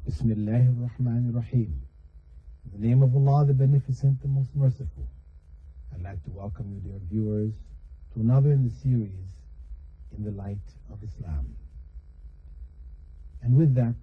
Bismillahir Rahmanir Rahim. In the name of Allah, the Beneficent, the Most Merciful. I'd like to welcome you, dear viewers, to another in the series, In the Light of Islam. And with that,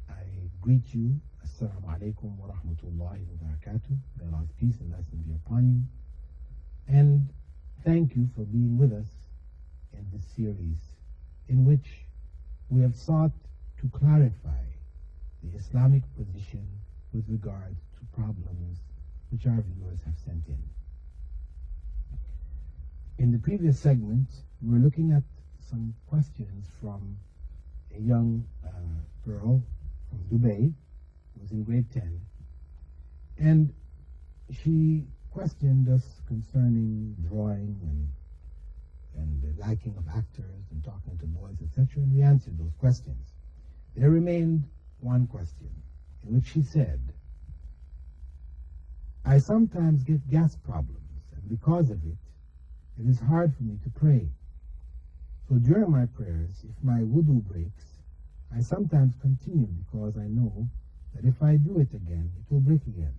I greet you, Assalamu alaikum wa rahmatullahi wa barakatuh. May Allah's peace and blessing be upon you. And thank you for being with us in this series, in which we have sought to clarify the Islamic position with regard to problems which our viewers have sent in. In the previous segment, we were looking at some questions from a young girl from Dubai who was in grade 10, and she questioned us concerning drawing and the liking of actors and talking to boys, etc., and we answered those questions. There remained one question in which she said, I sometimes get gas problems, and because of it, it is hard for me to pray. So during my prayers, if my wudu breaks, I sometimes continue because I know that if I do it again, it will break again.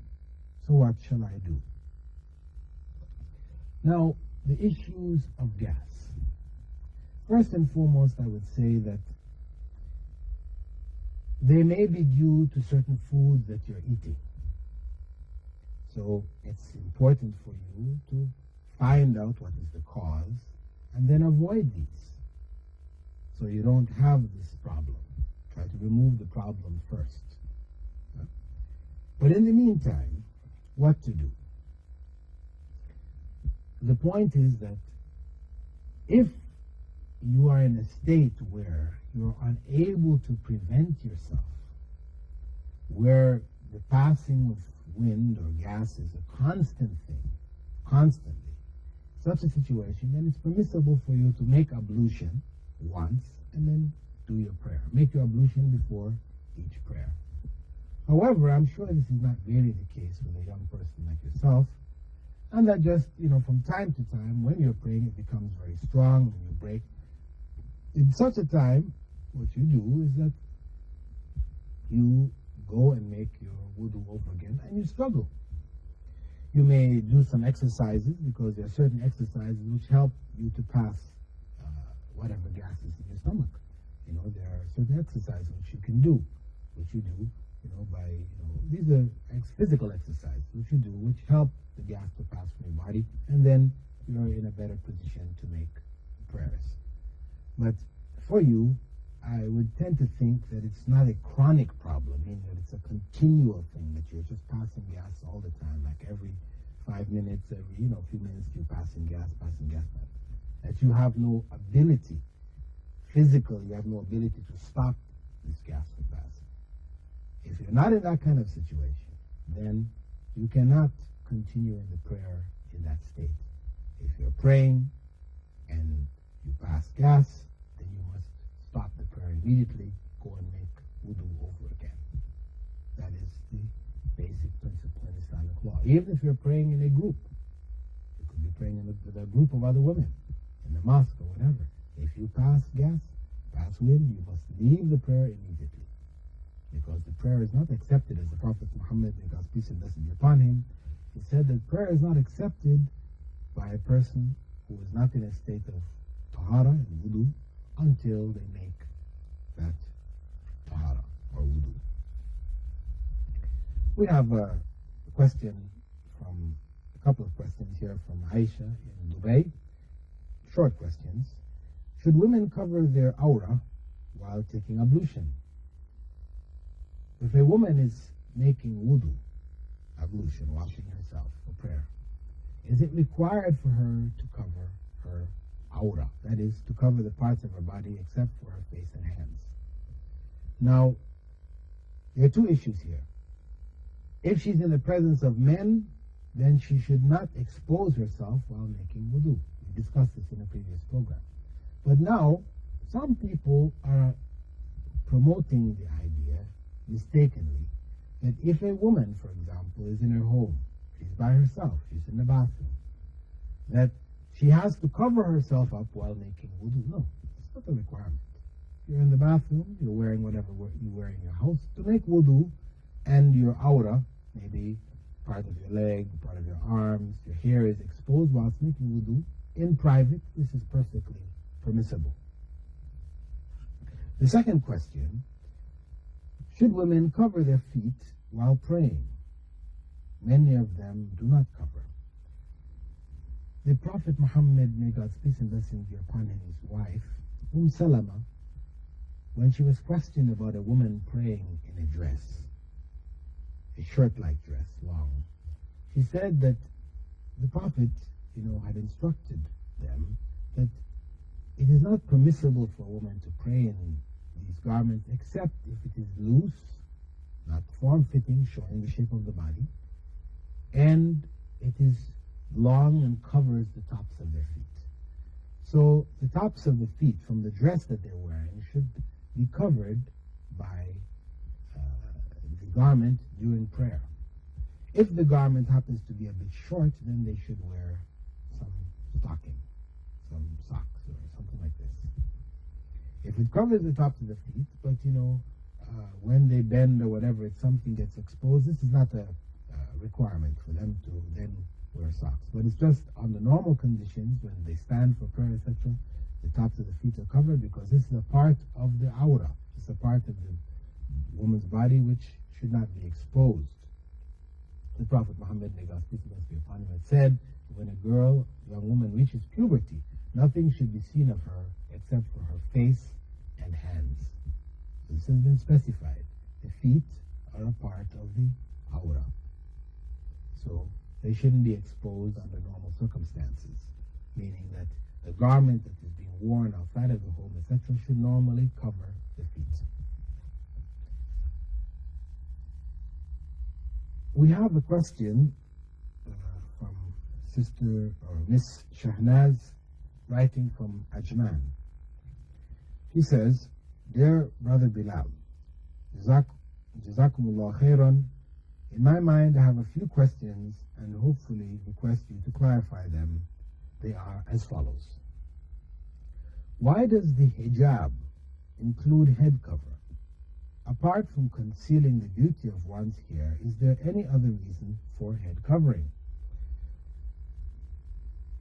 So what shall I do? Now, the issues of gas. First and foremost, I would say that they may be due to certain foods that you're eating. So it's important for you to find out what is the cause and then avoid these so you don't have this problem. Try to remove the problem first. But in the meantime, what to do? The point is that if you are in a state where you're unable to prevent yourself, where the passing of wind or gas is a constant thing, constantly, such a situation, then it's permissible for you to make ablution once and then do your prayer. Make your ablution before each prayer. However, I'm sure this is not really the case with a young person like yourself, and that just, from time to time, when you're praying, it becomes very strong and you break. In such a time, what you do is that you go and make your wudu over again, and you struggle. You may do some exercises, because there are certain exercises which help you to pass whatever gas is in your stomach. There are certain exercises which you can do, which you do, by, these are physical exercises which you do, which help the gas to pass from your body, and then you're in a better position to make prayers. But for you, I would tend to think that it's not a chronic problem, meaning that it's a continual thing, that you're just passing gas all the time, like every 5 minutes, every few minutes you're passing gas. That you have no ability, physically, you have no ability to stop this gas from passing. If you're not in that kind of situation, then you cannot continue in the prayer in that state. If you're praying and you pass gas, then you must stop the prayer immediately, go and make wudu over again. That is the basic principle in Islamic law. Even if you're praying in a group, you could be praying with a group of other women in the mosque or whatever. If you pass gas, pass wind, you must leave the prayer immediately, because the prayer is not accepted, as the Prophet Muhammad, may God's peace and blessing be upon him, he said that prayer is not accepted by a person who is not in a state of tahara and wudu until they make that tahara or wudu. We have a couple of questions here from Aisha in Dubai. Short questions. Should women cover their aura while taking ablution? If a woman is making wudu, ablution, washing herself for prayer, is it required for her to cover her aura? That is, to cover the parts of her body except for her face and hands. Now, there are two issues here. If she's in the presence of men, then she should not expose herself while making wudu. We discussed this in a previous program. But now, some people are promoting the idea, mistakenly, that if a woman, for example, is in her home, she's by herself, she's in the bathroom, that she has to cover herself up while making wudu. No, it's not a requirement. you're in the bathroom, you're wearing whatever you wear in your house, to make wudu, and your aura, maybe part of your leg, part of your arms, your hair is exposed whilst making wudu in private, this is perfectly permissible. The second question, should women cover their feet while praying? Many of them do not cover. The Prophet Muhammad, may God's peace and blessings be upon him, his wife, Salama, when she was questioned about a woman praying in a dress, a shirt-like dress, long, she said that the Prophet, had instructed them that it is not permissible for a woman to pray in these garments except if it is loose, not form-fitting, showing the shape of the body, and it is long and covers the tops of their feet. So the tops of the feet from the dress that they're wearing should be covered by the garment during prayer. If the garment happens to be a bit short, then they should wear some stocking, some socks or something like this. If it covers the tops of the feet, but when they bend or whatever, if something gets exposed, this is not a requirement for them to then wear socks. But it's just on the normal conditions, when they stand for prayer, etc., the tops of the feet are covered, because this is a part of the aura. It's a part of the woman's body which should not be exposed. The Prophet Muhammad, may God's peace be upon him, had said, when a young woman reaches puberty, nothing should be seen of her except for her face and hands. So this has been specified. The feet are a part of the aura. So they shouldn't be exposed under normal circumstances, meaning that the garment that is being worn outside of the home, etc., should normally cover the feet. We have a question from Sister or Miss Shahnaz, writing from Ajman. She says, "Dear Brother Bilal, Jazakumullah khairan. In my mind, I have a few questions and hopefully request you to clarify them. They are as follows. Why does the hijab include head cover? Apart from concealing the beauty of one's hair, is there any other reason for head covering?"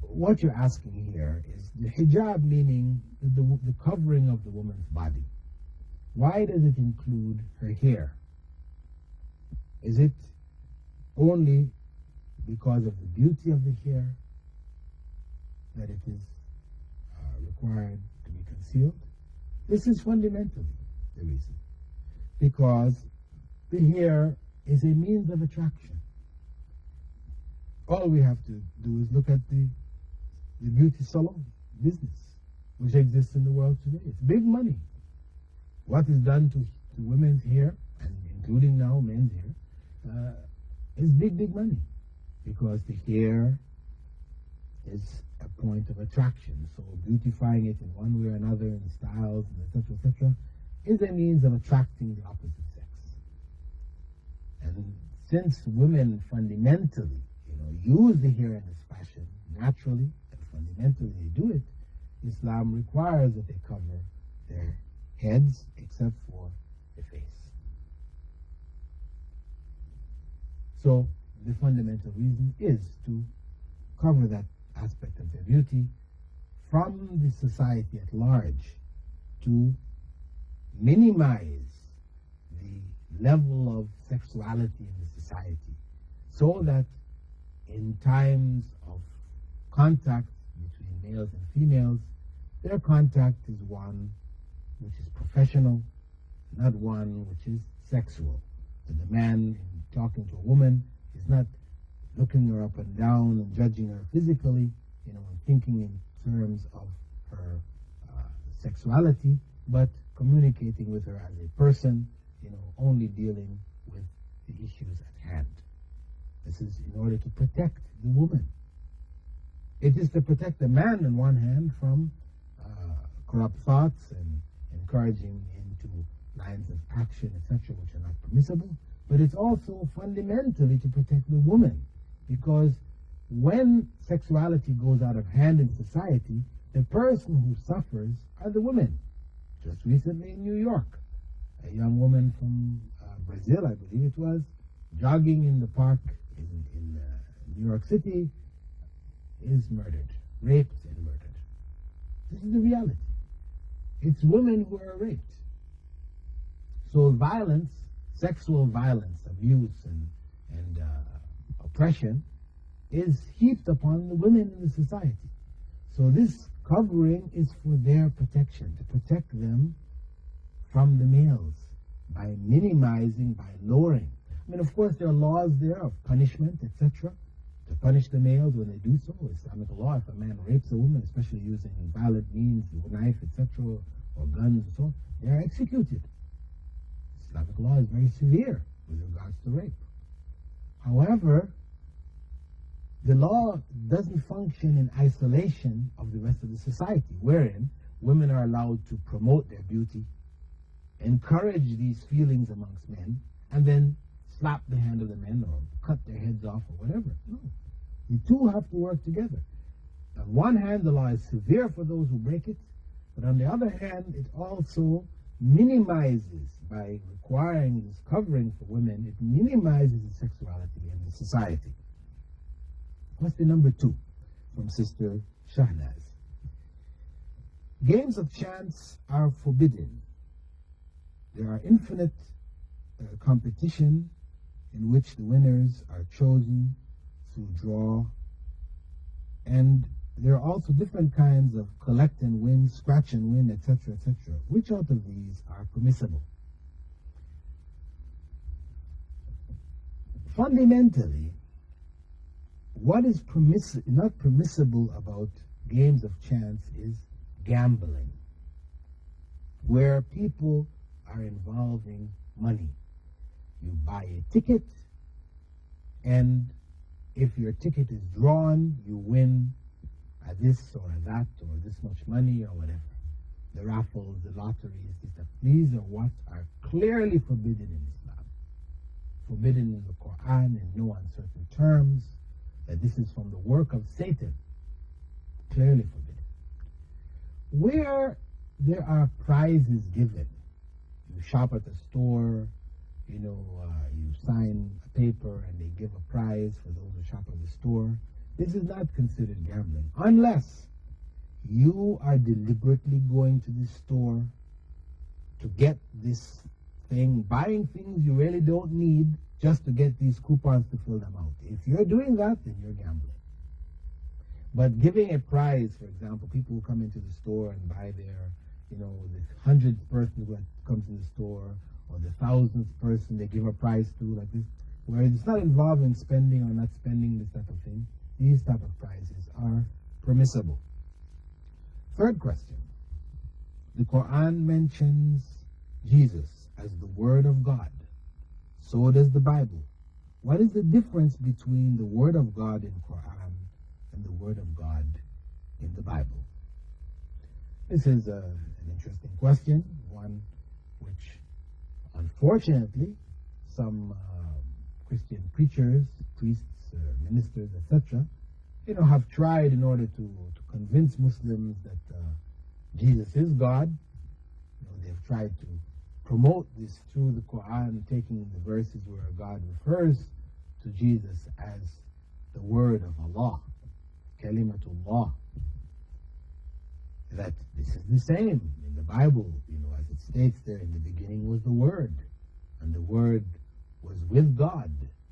What you're asking here is the hijab, meaning the covering of the woman's body. Why does it include her hair? Is it only because of the beauty of the hair that it is required to be concealed? This is fundamentally the reason. Because the hair is a means of attraction. All we have to do is look at the beauty salon business which exists in the world today. It's big money. What is done to women's hair, and including now men's hair, is big money, because the hair is a point of attraction. So beautifying it in one way or another, in styles, and etc., is a means of attracting the opposite sex. And since women fundamentally, use the hair in this fashion naturally, and fundamentally they do it, Islam requires that they cover their heads except for the face. So the fundamental reason is to cover that aspect of their beauty from the society at large, to minimize the level of sexuality in the society, so that in times of contact between males and females, their contact is one which is professional, not one which is sexual. That the man, in talking to a woman, is not looking her up and down and judging her physically, and thinking in terms of her sexuality, but communicating with her as a person, only dealing with the issues at hand. This is in order to protect the woman. It is to protect the man on one hand from corrupt thoughts and encouraging into lines of action, etc., which are not permissible, but it's also fundamentally to protect the woman, because when sexuality goes out of hand in society, the person who suffers are the women. Just recently in New York, a young woman from Brazil, I believe it was, jogging in the park in New York City, is murdered, raped and murdered. This is the reality. It's women who are raped. So violence, sexual violence, abuse, and oppression is heaped upon the women in the society. So this covering is for their protection, to protect them from the males by minimizing, by lowering. I mean, of course, there are laws there of punishment, etc., to punish the males when they do so. Islamic law, if a man rapes a woman, especially using violent means, knife, etc., or guns and so on, they are executed. Islamic law is very severe with regards to rape. However, the law doesn't function in isolation of the rest of the society, wherein women are allowed to promote their beauty, encourage these feelings amongst men, and then slap the hand of the men or cut their heads off or whatever. No. The two have to work together. On one hand, the law is severe for those who break it, but on the other hand, it also minimizes, by requiring this covering for women, it minimizes the sexuality in the society. Question number 2 from Sister Shahnaz. Games of chance are forbidden. There are infinite competition in which the winners are chosen through draw, and there are also different kinds of collect and win, scratch and win, etc., etc. Which out of these are permissible? Fundamentally, what is not permissible about games of chance is gambling, where people are involving money. You buy a ticket, and if your ticket is drawn, you win this or that or this much money or whatever. The raffles, the lotteries, these are what are clearly forbidden in Islam. Forbidden in the Quran in no uncertain terms, that this is from the work of Satan. Clearly forbidden. Where there are prizes given, you shop at a store, you sign a paper and they give a prize for those who shop at the store. This is not considered gambling, unless you are deliberately going to the store to get this thing, buying things you really don't need just to get these coupons to fill them out. If you're doing that, then you're gambling. But giving a prize, for example, people who come into the store and buy their, the 100th person who comes to the store, or the 1,000th person they give a prize to, like this, where it's not involving spending or not spending, this type of thing. These type of prizes are permissible. Third question. The Quran mentions Jesus as the Word of God. So does the Bible. What is the difference between the Word of God in Quran and the Word of God in the Bible? This is an interesting question, one which, unfortunately, some Christian preachers, priests, ministers, etc., have tried in order to convince Muslims that Jesus is God. They've tried to promote this through the Quran, taking the verses where God refers to Jesus as the word of Allah, Kalimatullah. That this is the same in the Bible, as it states there, in the beginning was the Word, and the Word was with God,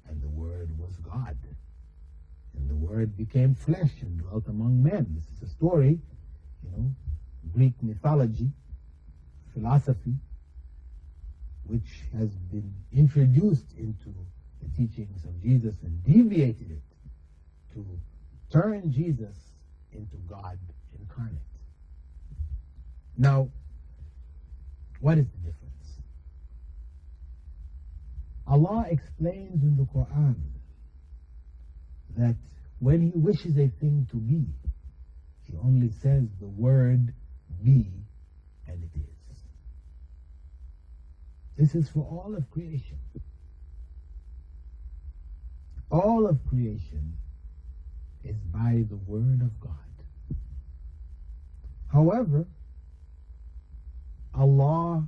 and the Word was God. And the Word became flesh and dwelt among men. This is a story, Greek mythology, philosophy, which has been introduced into the teachings of Jesus and deviated it to turn Jesus into God incarnate. Now, what is the difference? Allah explains in the Quran that when He wishes a thing to be, He only says the word be, and it is. This is for all of creation. All of creation is by the word of God. However, Allah